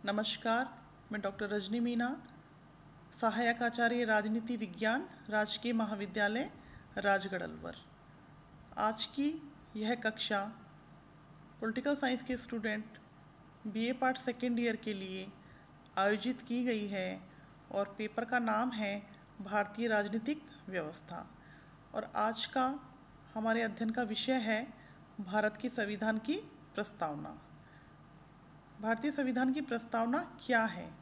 नमस्कार, मैं डॉक्टर रजनी मीना, सहायक आचार्य राजनीति विज्ञान, राजकीय महाविद्यालय राजगढ़ अलवर। आज की यह कक्षा पॉलिटिकल साइंस के student BA part second year के लिए आयोजित की गई है और पेपर का नाम है भारतीय राजनीतिक व्यवस्था। और आज का हमारे अध्ययन का विषय है भारत के संविधान की प्रस्तावना। भारतीय संविधान की प्रस्तावना क्या है?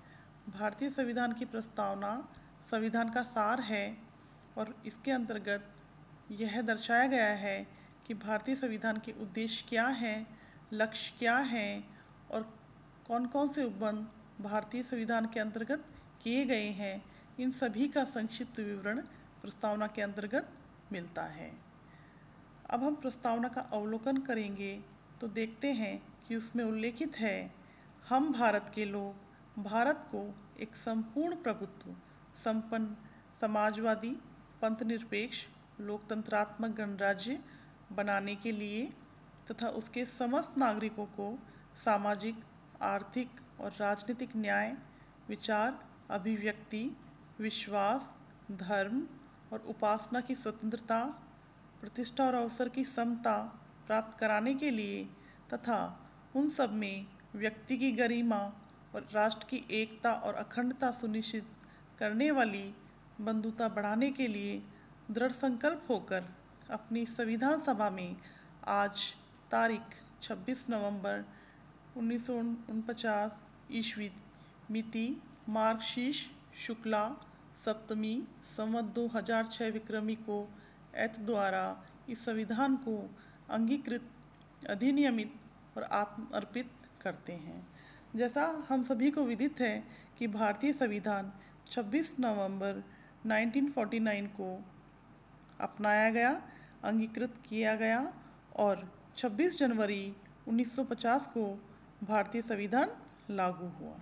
भारतीय संविधान की प्रस्तावना संविधान का सार है और इसके अंतर्गत यह दर्शाया गया है कि भारतीय संविधान के उद्देश्य क्या हैं, लक्ष्य क्या हैं और कौन कौन से उपबंध भारतीय संविधान के अंतर्गत किए गए हैं। इन सभी का संक्षिप्त विवरण प्रस्तावना के अंतर्गत मिलता है। अब हम प्रस्तावना का अवलोकन करेंगे तो देखते हैं कि उसमें उल्लेखित है, हम भारत के लोग भारत को एक संपूर्ण प्रभुत्व संपन्न समाजवादी पंथनिरपेक्ष लोकतंत्रात्मक गणराज्य बनाने के लिए तथा उसके समस्त नागरिकों को सामाजिक, आर्थिक और राजनीतिक न्याय, विचार, अभिव्यक्ति, विश्वास, धर्म और उपासना की स्वतंत्रता, प्रतिष्ठा और अवसर की समता प्राप्त कराने के लिए तथा उन सब में व्यक्ति की गरिमा और राष्ट्र की एकता और अखंडता सुनिश्चित करने वाली बंधुता बढ़ाने के लिए दृढ़ संकल्प होकर अपनी संविधान सभा में आज तारीख 26 नवंबर 1949 ईस्वी मिति मार्गशीर्ष शुक्ला सप्तमी संवत 2006 विक्रमी को एत द्वारा इस संविधान को अंगीकृत, अधिनियमित और आत्म अर्पित करते हैं। जैसा हम सभी को विदित है कि भारतीय संविधान 26 नवंबर 1949 को अपनाया गया, अंगीकृत किया गया और 26 जनवरी 1950 को भारतीय संविधान लागू हुआ।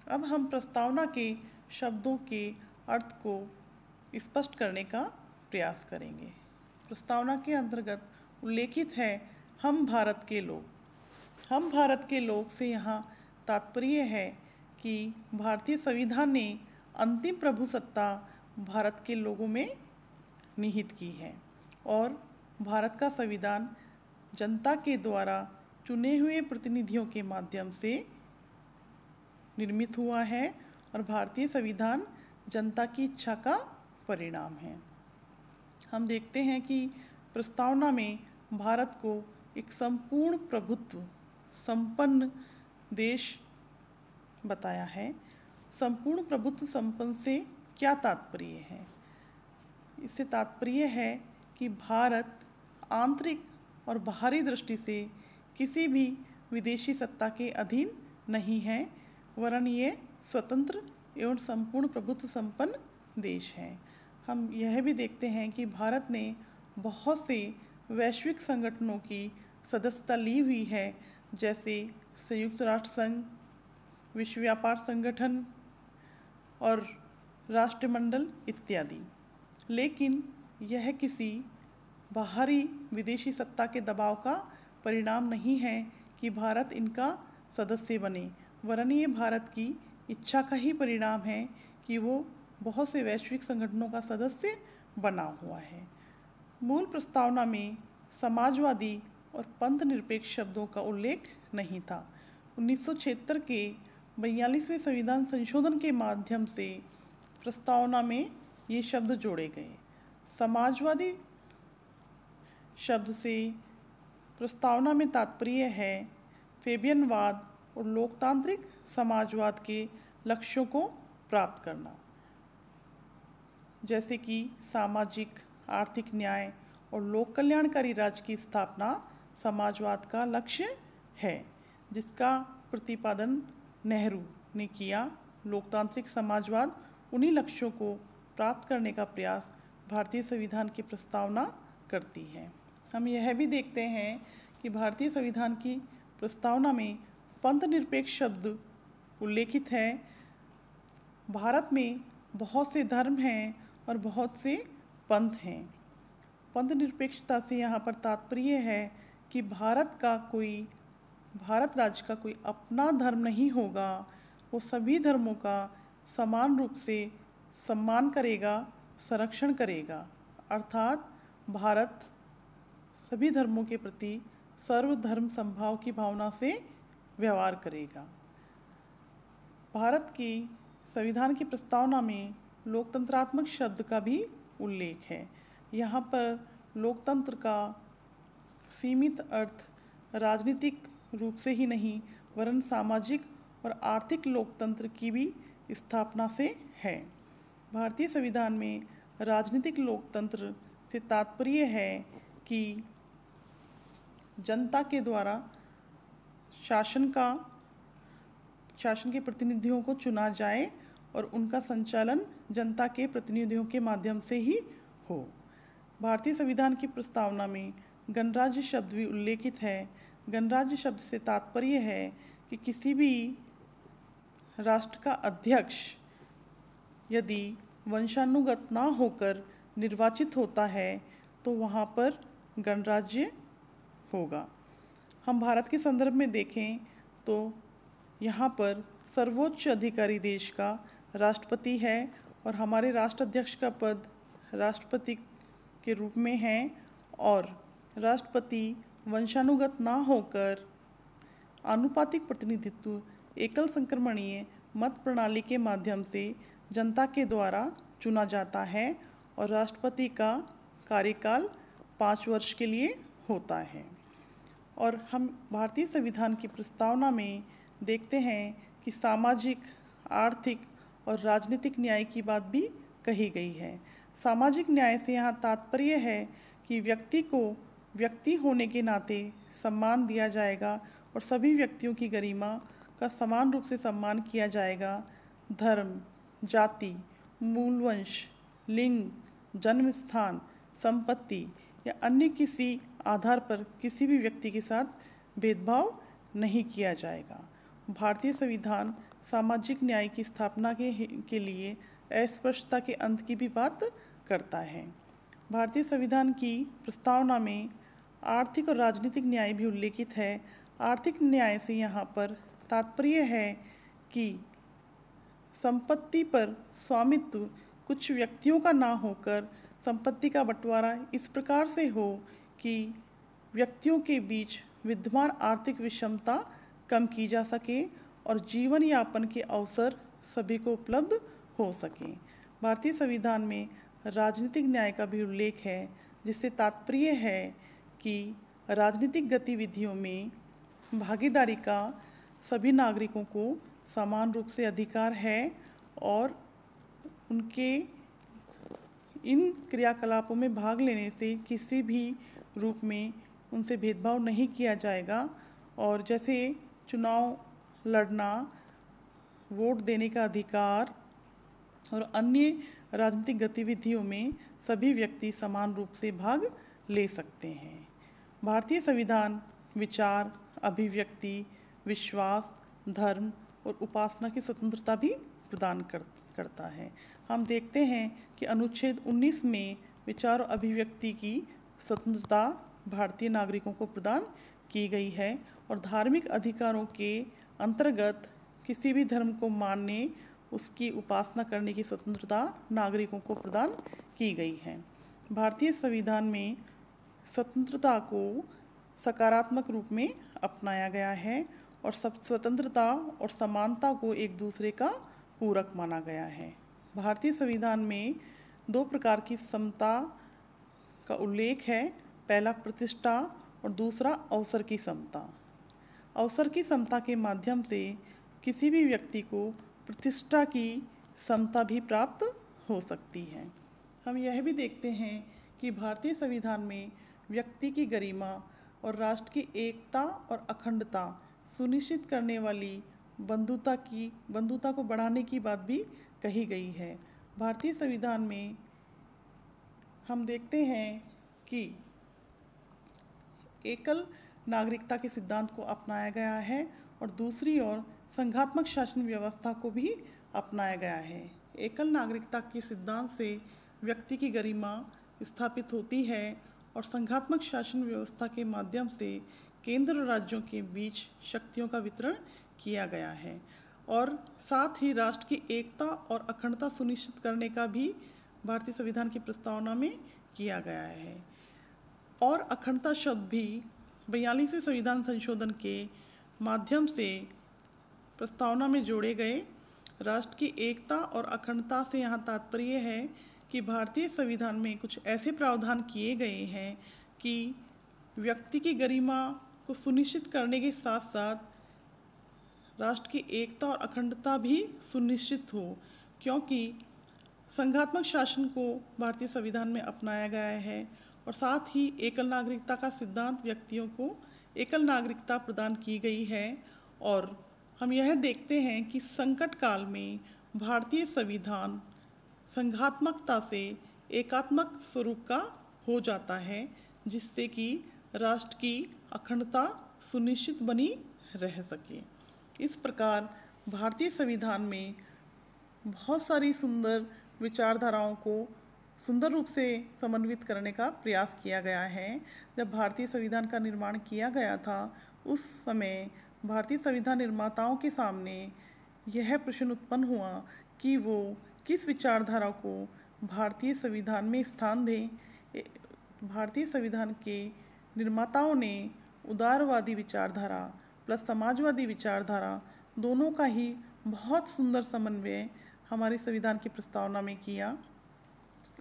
अब हम प्रस्तावना के शब्दों के अर्थ को स्पष्ट करने का प्रयास करेंगे। प्रस्तावना के अंतर्गत उल्लेखित है, हम भारत के लोग। हम भारत के लोग से यहाँ तात्पर्य है कि भारतीय संविधान ने अंतिम प्रभुसत्ता भारत के लोगों में निहित की है और भारत का संविधान जनता के द्वारा चुने हुए प्रतिनिधियों के माध्यम से निर्मित हुआ है और भारतीय संविधान जनता की इच्छा का परिणाम है। हम देखते हैं कि प्रस्तावना में भारत को एक संपूर्ण प्रभुत्व संपन्न देश बताया है। संपूर्ण प्रभुत्व संपन्न से क्या तात्पर्य है? इससे तात्पर्य है कि भारत आंतरिक और बाहरी दृष्टि से किसी भी विदेशी सत्ता के अधीन नहीं है, वरन ये स्वतंत्र एवं संपूर्ण प्रभुत्व संपन्न देश है। हम यह भी देखते हैं कि भारत ने बहुत से वैश्विक संगठनों की सदस्यता ली हुई है, जैसे संयुक्त राष्ट्र संघ, विश्व व्यापार संगठन और राष्ट्रमंडल इत्यादि। लेकिन यह किसी बाहरी विदेशी सत्ता के दबाव का परिणाम नहीं है कि भारत इनका सदस्य बने, वरन ये भारत की इच्छा का ही परिणाम है कि वो बहुत से वैश्विक संगठनों का सदस्य बना हुआ है। मूल प्रस्तावना में समाजवादी और पंथ निरपेक्ष शब्दों का उल्लेख नहीं था। 1976 के 42वें संविधान संशोधन के माध्यम से प्रस्तावना में ये शब्द जोड़े गए। समाजवादी शब्द से प्रस्तावना में तात्पर्य है फेबियनवाद और लोकतांत्रिक समाजवाद के लक्ष्यों को प्राप्त करना, जैसे कि सामाजिक, आर्थिक न्याय और लोक कल्याणकारी राज्य की स्थापना समाजवाद का लक्ष्य है, जिसका प्रतिपादन नेहरू ने किया। लोकतांत्रिक समाजवाद उन्हीं लक्ष्यों को प्राप्त करने का प्रयास भारतीय संविधान की प्रस्तावना करती है। हम यह भी देखते हैं कि भारतीय संविधान की प्रस्तावना में पंथ निरपेक्ष शब्द उल्लेखित है। भारत में बहुत से धर्म हैं और बहुत से पंथ हैं। पंथ निरपेक्षता से यहाँ पर तात्पर्य है कि भारत राज्य का कोई अपना धर्म नहीं होगा, वो सभी धर्मों का समान रूप से सम्मान करेगा, संरक्षण करेगा। अर्थात भारत सभी धर्मों के प्रति सर्वधर्म समभाव की भावना से व्यवहार करेगा। भारत की संविधान की प्रस्तावना में लोकतंत्रात्मक शब्द का भी उल्लेख है। यहाँ पर लोकतंत्र का सीमित अर्थ राजनीतिक रूप से ही नहीं वरन सामाजिक और आर्थिक लोकतंत्र की भी स्थापना से है। भारतीय संविधान में राजनीतिक लोकतंत्र से तात्पर्य है कि जनता के द्वारा शासन के प्रतिनिधियों को चुना जाए और उनका संचालन जनता के प्रतिनिधियों के माध्यम से ही हो। भारतीय संविधान की प्रस्तावना में गणराज्य शब्द भी उल्लेखित है। गणराज्य शब्द से तात्पर्य है कि किसी भी राष्ट्र का अध्यक्ष यदि वंशानुगत ना होकर निर्वाचित होता है तो वहाँ पर गणराज्य होगा। हम भारत के संदर्भ में देखें तो यहाँ पर सर्वोच्च अधिकारी देश का राष्ट्रपति है और हमारे राष्ट्राध्यक्ष का पद राष्ट्रपति के रूप में है और राष्ट्रपति वंशानुगत ना होकर आनुपातिक प्रतिनिधित्व एकल संक्रमणीय मत प्रणाली के माध्यम से जनता के द्वारा चुना जाता है और राष्ट्रपति का कार्यकाल 5 वर्ष के लिए होता है। और हम भारतीय संविधान की प्रस्तावना में देखते हैं कि सामाजिक, आर्थिक और राजनीतिक न्याय की बात भी कही गई है। सामाजिक न्याय से यहाँ तात्पर्य है कि व्यक्ति को व्यक्ति होने के नाते सम्मान दिया जाएगा और सभी व्यक्तियों की गरिमा का समान रूप से सम्मान किया जाएगा। धर्म, जाति, मूलवंश, लिंग, जन्म स्थान, संपत्ति या अन्य किसी आधार पर किसी भी व्यक्ति के साथ भेदभाव नहीं किया जाएगा। भारतीय संविधान सामाजिक न्याय की स्थापना के लिए अस्पृश्यता के अंत की भी बात करता है। भारतीय संविधान की प्रस्तावना में आर्थिक और राजनीतिक न्याय भी उल्लेखित है। आर्थिक न्याय से यहाँ पर तात्पर्य है कि संपत्ति पर स्वामित्व कुछ व्यक्तियों का ना होकर संपत्ति का बंटवारा इस प्रकार से हो कि व्यक्तियों के बीच विद्यमान आर्थिक विषमता कम की जा सके और जीवन यापन के अवसर सभी को उपलब्ध हो सकें। भारतीय संविधान में राजनीतिक न्याय का भी उल्लेख है जिससे तात्पर्य है कि राजनीतिक गतिविधियों में भागीदारी का सभी नागरिकों को समान रूप से अधिकार है और उनके इन क्रियाकलापों में भाग लेने से किसी भी रूप में उनसे भेदभाव नहीं किया जाएगा। और जैसे चुनाव लड़ना, वोट देने का अधिकार और अन्य राजनीतिक गतिविधियों में सभी व्यक्ति समान रूप से भाग ले सकते हैं। भारतीय संविधान विचार, अभिव्यक्ति, विश्वास, धर्म और उपासना की स्वतंत्रता भी प्रदान करता है। हम देखते हैं कि अनुच्छेद 19 में विचार और अभिव्यक्ति की स्वतंत्रता भारतीय नागरिकों को प्रदान की गई है और धार्मिक अधिकारों के अंतर्गत किसी भी धर्म को मानने, उसकी उपासना करने की स्वतंत्रता नागरिकों को प्रदान की गई है। भारतीय संविधान में स्वतंत्रता को सकारात्मक रूप में अपनाया गया है और सब स्वतंत्रता और समानता को एक दूसरे का पूरक माना गया है। भारतीय संविधान में 2 प्रकार की समता का उल्लेख है। पहला प्रतिष्ठा और दूसरा अवसर की समता। अवसर की समता के माध्यम से किसी भी व्यक्ति को प्रतिष्ठा की समता भी प्राप्त हो सकती है। हम यह भी देखते हैं कि भारतीय संविधान में व्यक्ति की गरिमा और राष्ट्र की एकता और अखंडता सुनिश्चित करने वाली बंधुता को बढ़ाने की बात भी कही गई है। भारतीय संविधान में हम देखते हैं कि एकल नागरिकता के सिद्धांत को अपनाया गया है और दूसरी ओर संघात्मक शासन व्यवस्था को भी अपनाया गया है। एकल नागरिकता के सिद्धांत से व्यक्ति की गरिमा स्थापित होती है और संघात्मक शासन व्यवस्था के माध्यम से केंद्र और राज्यों के बीच शक्तियों का वितरण किया गया है और साथ ही राष्ट्र की एकता और अखंडता सुनिश्चित करने का भी भारतीय संविधान की प्रस्तावना में किया गया है। और अखंडता शब्द भी 42वें संविधान संशोधन के माध्यम से प्रस्तावना में जोड़े गए। राष्ट्र की एकता और अखंडता से यहाँ तात्पर्य है कि भारतीय संविधान में कुछ ऐसे प्रावधान किए गए हैं कि व्यक्ति की गरिमा को सुनिश्चित करने के साथ साथ राष्ट्र की एकता और अखंडता भी सुनिश्चित हो, क्योंकि संघात्मक शासन को भारतीय संविधान में अपनाया गया है और साथ ही एकल नागरिकता का सिद्धांत व्यक्तियों को एकल नागरिकता प्रदान की गई है। और हम यह देखते हैं कि संकट काल में भारतीय संविधान संघात्मकता से एकात्मक स्वरूप का हो जाता है, जिससे कि राष्ट्र की अखंडता सुनिश्चित बनी रह सके। इस प्रकार भारतीय संविधान में बहुत सारी सुंदर विचारधाराओं को सुंदर रूप से समन्वित करने का प्रयास किया गया है। जब भारतीय संविधान का निर्माण किया गया था, उस समय भारतीय संविधान निर्माताओं के सामने यह प्रश्न उत्पन्न हुआ कि वो किस विचारधारा को भारतीय संविधान में स्थान दें। भारतीय संविधान के निर्माताओं ने उदारवादी विचारधारा प्लस समाजवादी विचारधारा दोनों का ही बहुत सुंदर समन्वय हमारे संविधान की प्रस्तावना में किया।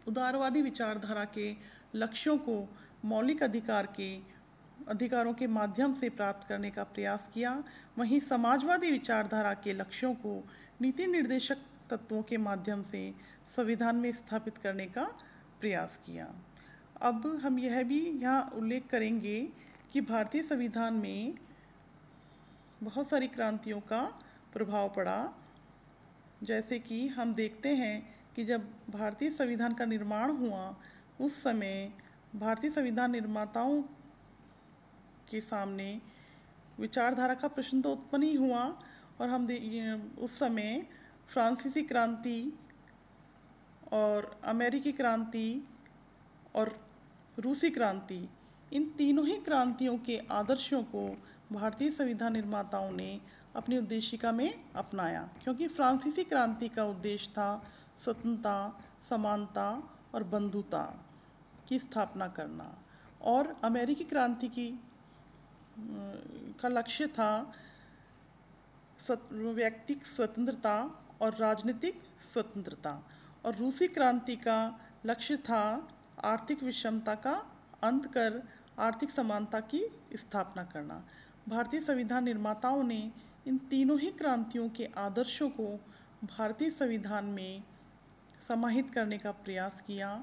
उदारवादी विचारधारा के लक्ष्यों को मौलिक अधिकारों के माध्यम से प्राप्त करने का प्रयास किया, वहीं समाजवादी विचारधारा के लक्ष्यों को नीति निर्देशक तत्वों के माध्यम से संविधान में स्थापित करने का प्रयास किया। अब हम यह भी यहाँ उल्लेख करेंगे कि भारतीय संविधान में बहुत सारी क्रांतियों का प्रभाव पड़ा। जैसे कि हम देखते हैं कि जब भारतीय संविधान का निर्माण हुआ, उस समय भारतीय संविधान निर्माताओं के सामने विचारधारा का प्रश्न तो उत्पन्न ही हुआ, और हम उस समय फ्रांसीसी क्रांति और अमेरिकी क्रांति और रूसी क्रांति, इन तीनों ही क्रांतियों के आदर्शों को भारतीय संविधान निर्माताओं ने अपनी उद्देशिका में अपनाया, क्योंकि फ्रांसीसी क्रांति का उद्देश्य था स्वतंत्रता, समानता और बंधुता की स्थापना करना, और अमेरिकी क्रांति का लक्ष्य था व्यक्तिक स्वतंत्रता और राजनीतिक स्वतंत्रता, और रूसी क्रांति का लक्ष्य था आर्थिक विषमता का अंत कर आर्थिक समानता की स्थापना करना। भारतीय संविधान निर्माताओं ने इन तीनों ही क्रांतियों के आदर्शों को भारतीय संविधान में समाहित करने का प्रयास किया,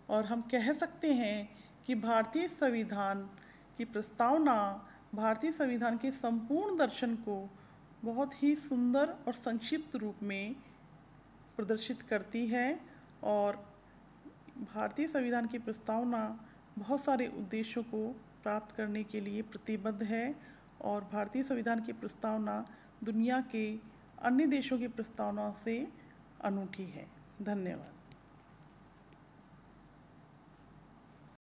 और हम कह सकते हैं कि भारतीय संविधान की प्रस्तावना भारतीय संविधान के संपूर्ण दर्शन को बहुत ही सुंदर और संक्षिप्त रूप में प्रदर्शित करती है। और भारतीय संविधान की प्रस्तावना बहुत सारे उद्देश्यों को प्राप्त करने के लिए प्रतिबद्ध है, और भारतीय संविधान की प्रस्तावना दुनिया के अन्य देशों की प्रस्तावना से अनूठी है। धन्यवाद।